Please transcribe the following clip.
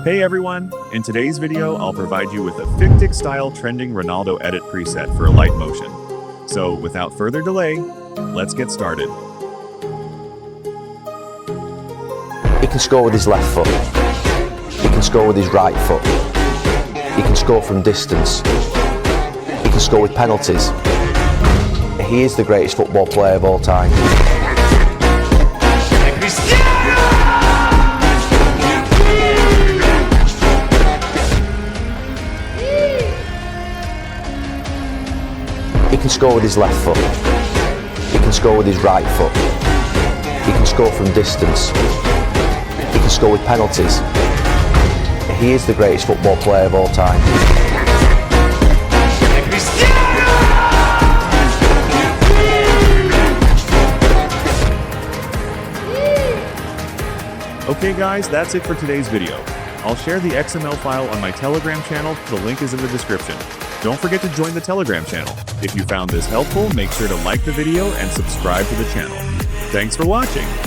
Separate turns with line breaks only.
Hey everyone! In today's video, I'll provide you with a Fictic style trending Ronaldo edit preset for Alight motion. So without further delay, let's get started.
He can score with his left foot. He can score with his right foot. He can score from distance. He can score with penalties. He is the greatest football player of all time. He can score with his left foot. He can score with his right foot. He can score from distance. He can score with penalties. He is the greatest football player of all time.
Okay guys, that's it for today's video. I'll share the XML file on my Telegram channel, the link is in the description. Don't forget to join the Telegram channel. If you found this helpful, make sure to like the video and subscribe to the channel. Thanks for watching!